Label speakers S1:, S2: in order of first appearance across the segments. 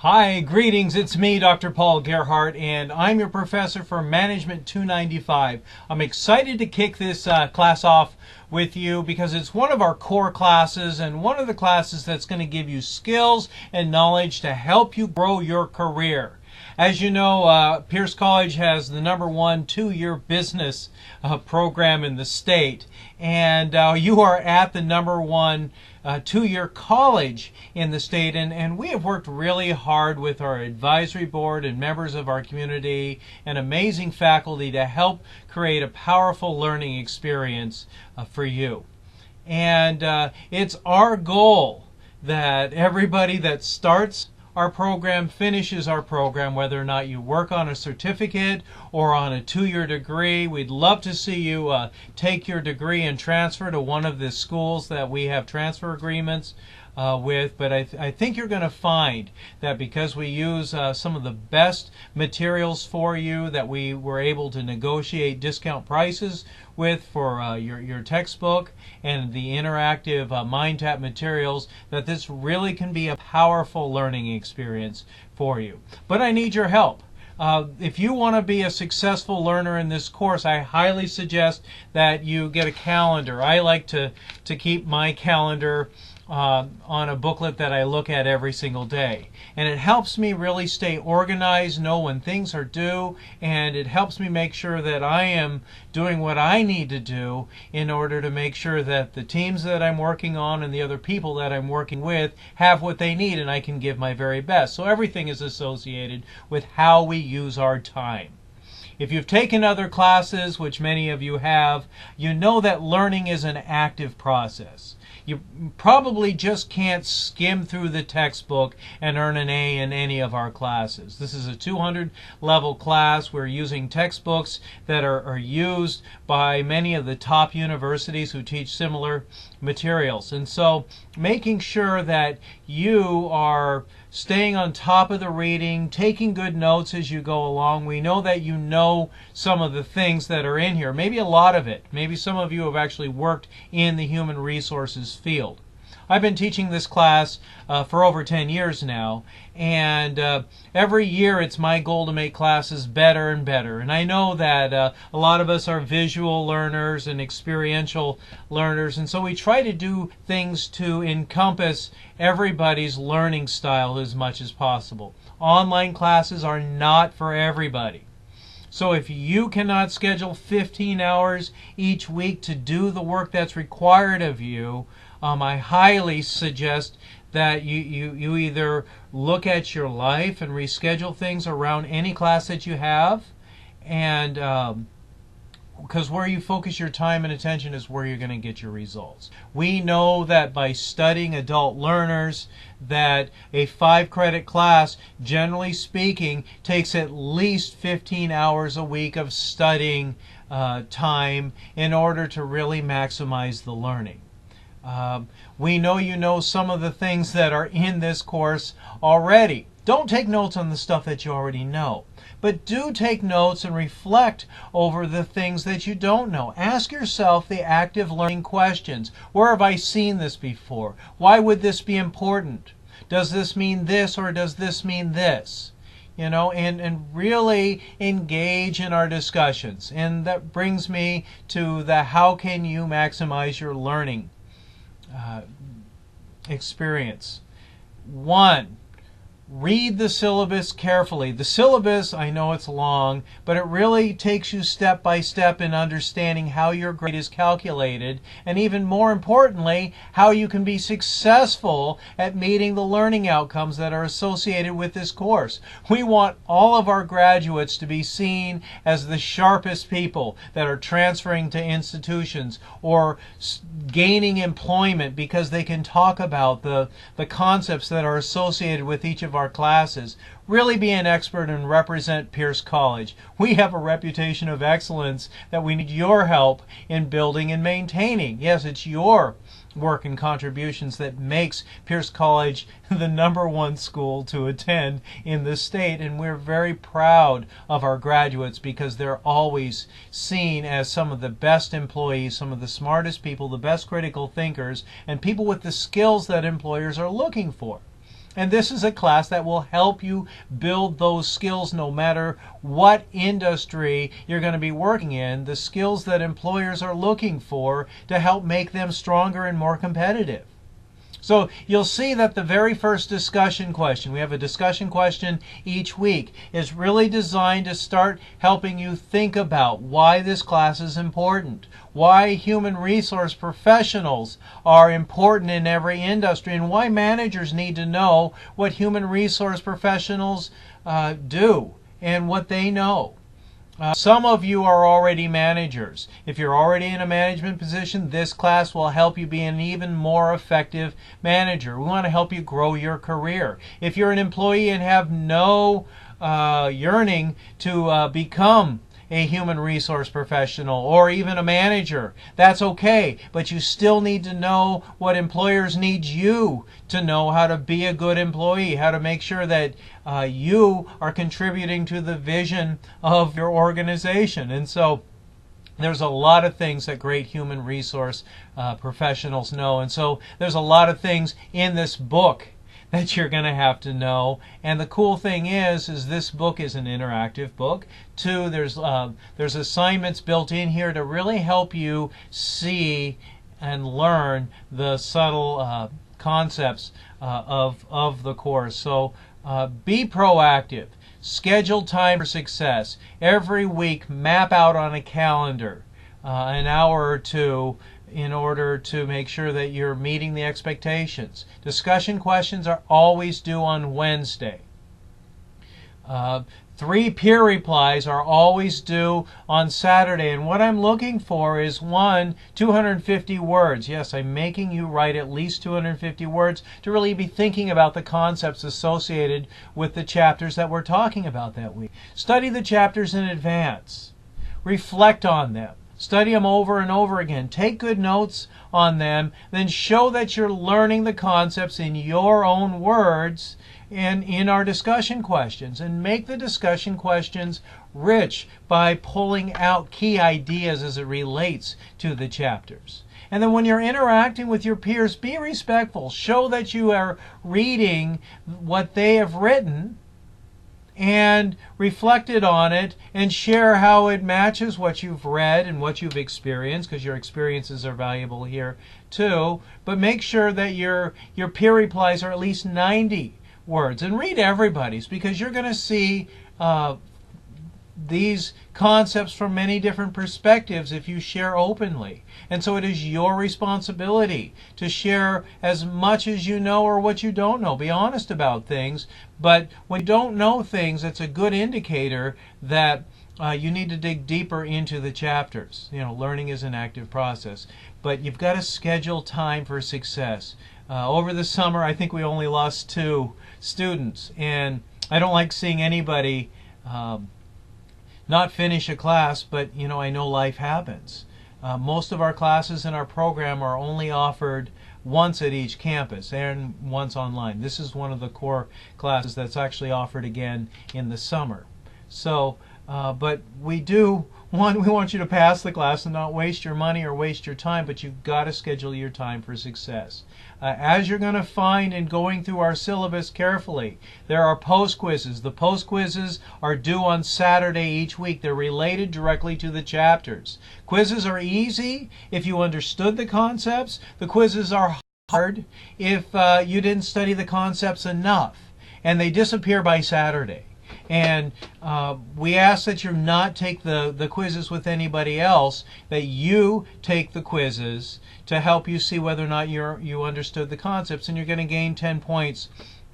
S1: Hi, greetings. It's me, Dr. Paul Gerhardt, and I'm your professor for Management 295. I'm excited to kick this class off with you because it's one of our core classes and one of the classes that's going to give you skills and knowledge to help you grow your career. As you know, Pierce College has the #1 two-year business program in the state, and you are at the #1 two-year college in the state, and we have worked really hard with our advisory board and members of our community and amazing faculty to help create a powerful learning experience for you. And it's our goal that everybody that starts our program finishes our program, whether or not you work on a certificate or on a two-year degree. We'd love to see you take your degree and transfer to one of the schools that we have transfer agreements with, but I think you're going to find that because we use some of the best materials for you, that we were able to negotiate discount prices with for your textbook and the interactive MindTap materials, that this really can be a powerful learning experience for you. But I need your help. If you want to be a successful learner in this course, I highly suggest that you get a calendar. I like to keep my calendar on a booklet that I look at every single day. And it helps me really stay organized, know when things are due, and it helps me make sure that I am doing what I need to do in order to make sure that the teams that I'm working on and the other people that I'm working with have what they need and I can give my very best. So everything is associated with how we use our time. If you've taken other classes, which many of you have, you know that learning is an active process. You probably just can't skim through the textbook and earn an A in any of our classes. This is a 200 level class. We're using textbooks that are used by many of the top universities who teach similar materials. And so making sure that you are staying on top of the reading, taking good notes as you go along. We know that you know some of the things that are in here, maybe a lot of it. Maybe some of you have actually worked in the human resources field. I've been teaching this class for over 10 years now, and every year it's my goal to make classes better and better. And I know that a lot of us are visual learners and experiential learners, and so we try to do things to encompass everybody's learning style as much as possible. Online classes are not for everybody. So if you cannot schedule 15 hours each week to do the work that's required of you, I highly suggest that you either look at your life and reschedule things around any class that you have, and because where you focus your time and attention is where you're going to get your results. We know that by studying adult learners, that a 5-credit class, generally speaking, takes at least 15 hours a week of studying time in order to really maximize the learning. We know you know some of the things that are in this course already. Don't take notes on the stuff that you already know, but do take notes and reflect over the things that you don't know. Ask yourself the active learning questions. Where have I seen this before? Why would this be important? Does this mean this, or does this mean this? You know, and really engage in our discussions. And that brings me to the how can you maximize your learning experience. 1, read the syllabus carefully. The syllabus, I know it's long, but it really takes you step by step in understanding how your grade is calculated, and even more importantly, how you can be successful at meeting the learning outcomes that are associated with this course. We want all of our graduates to be seen as the sharpest people that are transferring to institutions or gaining employment because they can talk about the concepts that are associated with each of our classes. Really be an expert and represent Pierce College. We have a reputation of excellence that we need your help in building and maintaining. Yes, it's your work and contributions that makes Pierce College the #1 school to attend in the state, and we're very proud of our graduates because they're always seen as some of the best employees, some of the smartest people, the best critical thinkers, and people with the skills that employers are looking for. And this is a class that will help you build those skills no matter what industry you're going to be working in, the skills that employers are looking for to help make them stronger and more competitive. So you'll see that the very first discussion question, we have a discussion question each week, is really designed to start helping you think about why this class is important, why human resource professionals are important in every industry, and why managers need to know what human resource professionals do and what they know. Some of you are already managers. If you're already in a management position, this class will help you be an even more effective manager. We want to help you grow your career. If you're an employee and have no yearning to become a human resource professional or even a manager, that's okay, but you still need to know what employers need you to know, how to be a good employee, how to make sure that you are contributing to the vision of your organization. And so there's a lot of things that great human resource professionals know, and so there's a lot of things in this book that you're going to have to know. And the cool thing is this book is an interactive book. Two, there's assignments built in here to really help you see and learn the subtle concepts of the course. So be proactive. Schedule time for success. Every week, map out on a calendar an hour or two in order to make sure that you're meeting the expectations. Discussion questions are always due on Wednesday. 3 peer replies are always due on Saturday. And what I'm looking for is 250 words. Yes, I'm making you write at least 250 words to really be thinking about the concepts associated with the chapters that we're talking about that week. Study the chapters in advance. Reflect on them. Study them over and over again. Take good notes on them. Then show that you're learning the concepts in your own words and in our discussion questions. And make the discussion questions rich by pulling out key ideas as it relates to the chapters. And then when you're interacting with your peers, be respectful. Show that you are reading what they have written and reflected on it, and share how it matches what you've read and what you've experienced, because your experiences are valuable here too. But make sure that your peer replies are at least 90 words, and read everybody's, because you're going to see these concepts from many different perspectives if you share openly. And so it is your responsibility to share as much as you know or what you don't know. Be honest about things, but when you don't know things, it's a good indicator that you need to dig deeper into the chapters. Learning is an active process, but you've got to schedule time for success. Over the summer, I think we only lost 2 students, and I don't like seeing anybody not finish a class, but I know life happens. Most of our classes in our program are only offered once at each campus and once online. This is one of the core classes that's actually offered again in the summer. So, but we want you to pass the class and not waste your money or waste your time, but you've got to schedule your time for success. As you're going to find in going through our syllabus carefully, there are post quizzes. The post quizzes are due on Saturday each week. They're related directly to the chapters. Quizzes are easy if you understood the concepts. The quizzes are hard if you didn't study the concepts enough, and they disappear by Saturday. And we ask that you not take the quizzes with anybody else, that you take the quizzes to help you see whether or not you understood the concepts. And you're going to gain 10 points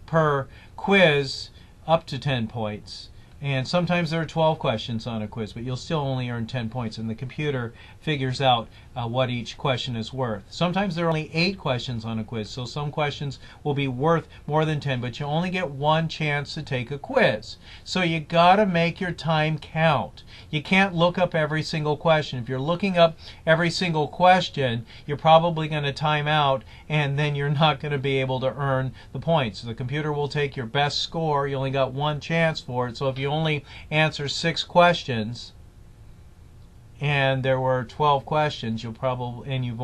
S1: per quiz, up to 10 points. And sometimes there are 12 questions on a quiz, but you'll still only earn 10 points, and the computer figures out what each question is worth. Sometimes there are only 8 questions on a quiz, so some questions will be worth more than 10, but you only get 1 chance to take a quiz. So you got to make your time count. You can't look up every single question. If you're looking up every single question, you're probably going to time out, and then you're not going to be able to earn the points. The computer will take your best score. You only got 1 chance for it, so if you only answer 6 questions and there were 12 questions, you'll probably, and you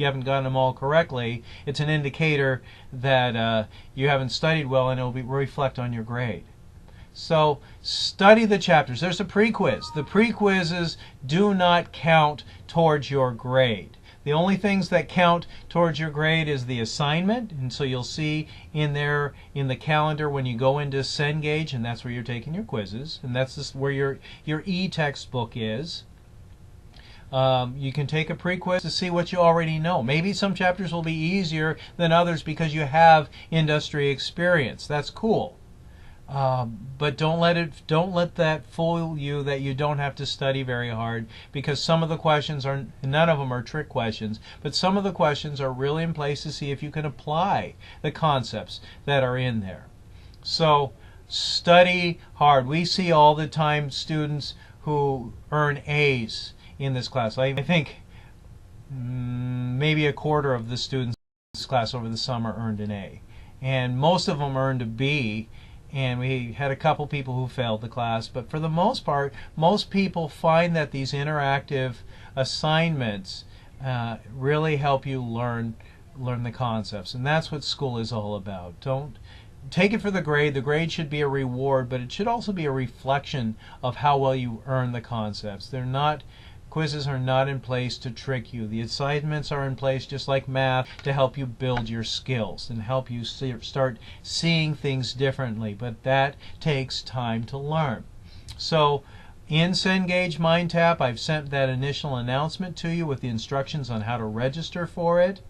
S1: haven't gotten them all correctly, it's an indicator that you haven't studied well, and it'll reflect on your grade. So study the chapters. There's a pre-quiz. The pre-quizzes do not count towards your grade. The only things that count towards your grade is the assignment, and so you'll see in there in the calendar when you go into Cengage, and that's where you're taking your quizzes, and that's just where your e-textbook is. You can take a pre-quiz to see what you already know. Maybe some chapters will be easier than others because you have industry experience. That's cool. But don't let that fool you that you don't have to study very hard, because some of the questions are, none of them are trick questions, but some of the questions are really in place to see if you can apply the concepts that are in there. So study hard. We see all the time students who earn A's in this class. I think maybe a quarter of the students in this class over the summer earned an A, and most of them earned a B. And we had a couple people who failed the class, but for the most part, most people find that these interactive assignments really help you learn the concepts, and that's what school is all about. Don't take it for the grade. The grade should be a reward, but it should also be a reflection of how well you earn the concepts. Quizzes are not in place to trick you. The assignments are in place, just like math, to help you build your skills and help you start seeing things differently. But that takes time to learn. So in Cengage MindTap, I've sent that initial announcement to you with the instructions on how to register for it.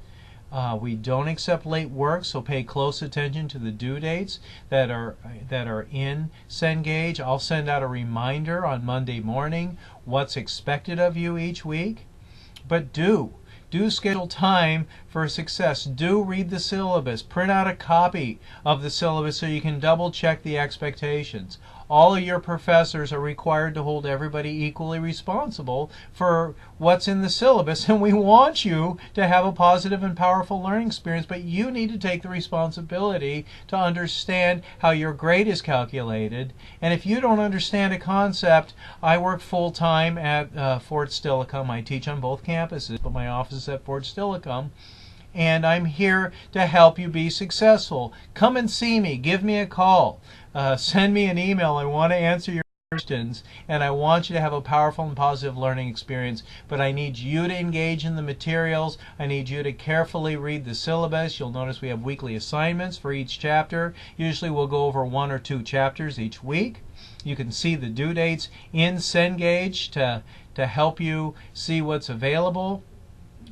S1: We don't accept late work, so pay close attention to the due dates that are in Cengage. I'll send out a reminder on Monday morning what's expected of you each week. But do schedule time for success. Do read the syllabus. Print out a copy of the syllabus so you can double check the expectations. All of your professors are required to hold everybody equally responsible for what's in the syllabus, and we want you to have a positive and powerful learning experience, but you need to take the responsibility to understand how your grade is calculated. And if you don't understand a concept, I work full-time at Fort Steilacoom. I teach on both campuses, but my office is at Fort Steilacoom. And I'm here to help you be successful. Come and see me. Give me a call. Send me an email. I want to answer your questions, and I want you to have a powerful and positive learning experience. But I need you to engage in the materials. I need you to carefully read the syllabus. You'll notice we have weekly assignments for each chapter. Usually we'll go over 1 or 2 chapters each week. You can see the due dates in Cengage to help you see what's available.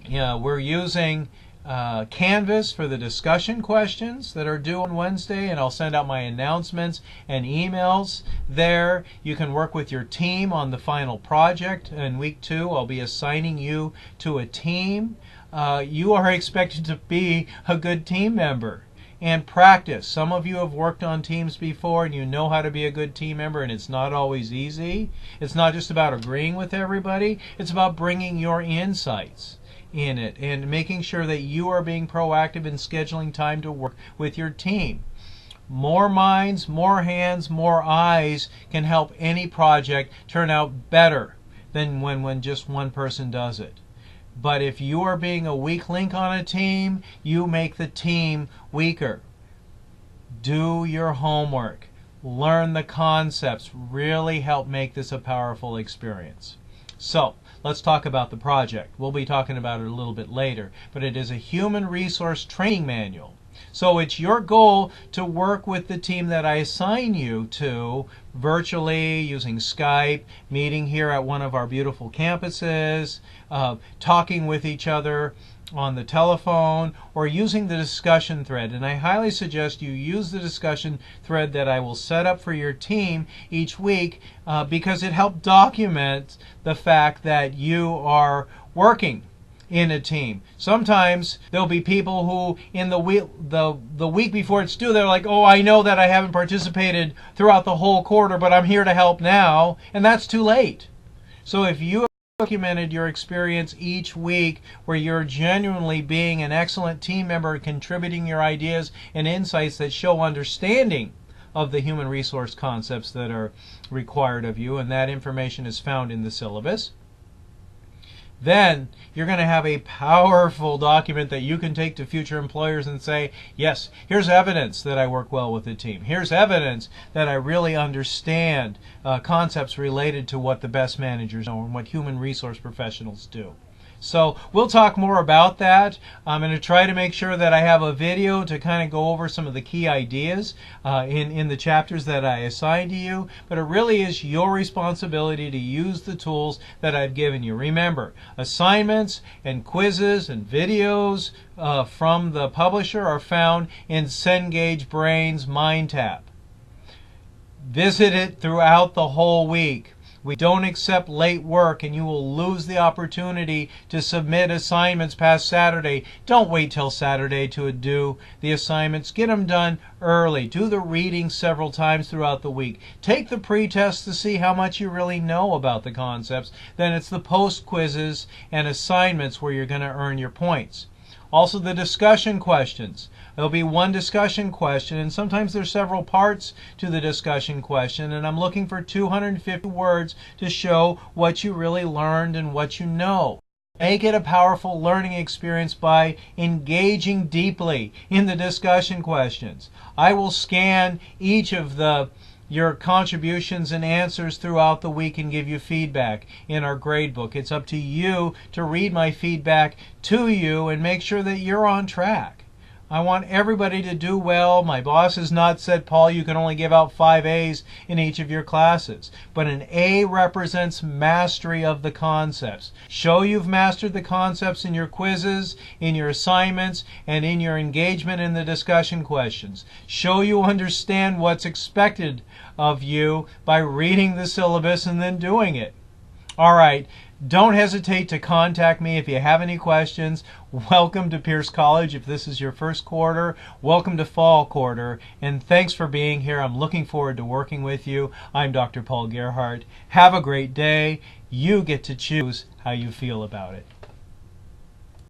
S1: We're using Canvas for the discussion questions that are due on Wednesday, and I'll send out my announcements and emails there. You can work with your team on the final project. In week 2, I'll be assigning you to a team. You are expected to be a good team member and practice. Some of you have worked on teams before and you know how to be a good team member, and it's not always easy. It's not just about agreeing with everybody. It's about bringing your insights in it and making sure that you are being proactive in scheduling time to work with your team. More minds, more hands, more eyes can help any project turn out better than when just one person does it. But if you are being a weak link on a team, you make the team weaker. Do your homework. Learn the concepts. Really help make this a powerful experience. So, let's talk about the project. We'll be talking about it a little bit later, but it is a human resource training manual. So it's your goal to work with the team that I assign you to virtually using Skype, meeting here at one of our beautiful campuses, talking with each other on the telephone, or using the discussion thread. And I highly suggest you use the discussion thread that I will set up for your team each week because it helps document the fact that you are working in a team. Sometimes there'll be people who in the week before it's due, they're like, oh, I know that I haven't participated throughout the whole quarter, but I'm here to help now, and that's too late. So if you documented your experience each week where you're genuinely being an excellent team member, contributing your ideas and insights that show understanding of the human resource concepts that are required of you, and that information is found in the syllabus. then you're going to have a powerful document that you can take to future employers and say, yes, here's evidence that I work well with the team. Here's evidence that I really understand concepts related to what the best managers know and what human resource professionals do. So we'll talk more about that. I'm going to try to make sure that I have a video to kind of go over some of the key ideas in the chapters that I assign to you. But it really is your responsibility to use the tools that I've given you. Remember, assignments and quizzes and videos from the publisher are found in Cengage Brain's Mind Tab. Visit it throughout the whole week. We don't accept late work, and you will lose the opportunity to submit assignments past Saturday. Don't wait till Saturday to do the assignments. Get them done early. Do the reading several times throughout the week. Take the pre-test to see how much you really know about the concepts. Then it's the post-quizzes and assignments where you're going to earn your points. Also, the discussion questions. There'll be one discussion question, and sometimes there's several parts to the discussion question, and I'm looking for 250 words to show what you really learned and what you know. Make it a powerful learning experience by engaging deeply in the discussion questions. I will scan each of your contributions and answers throughout the week and give you feedback in our grade book. It's up to you to read my feedback to you and make sure that you're on track. I want everybody to do well. My boss has not said, Paul, you can only give out 5 A's in each of your classes. But an A represents mastery of the concepts. Show you've mastered the concepts in your quizzes, in your assignments, and in your engagement in the discussion questions. Show you understand what's expected of you by reading the syllabus and then doing it. All right. Don't hesitate to contact me if you have any questions. Welcome to Pierce College if this is your first quarter. Welcome to fall quarter. And thanks for being here. I'm looking forward to working with you. I'm Dr. Paul Gerhardt. Have a great day. You get to choose how you feel about it.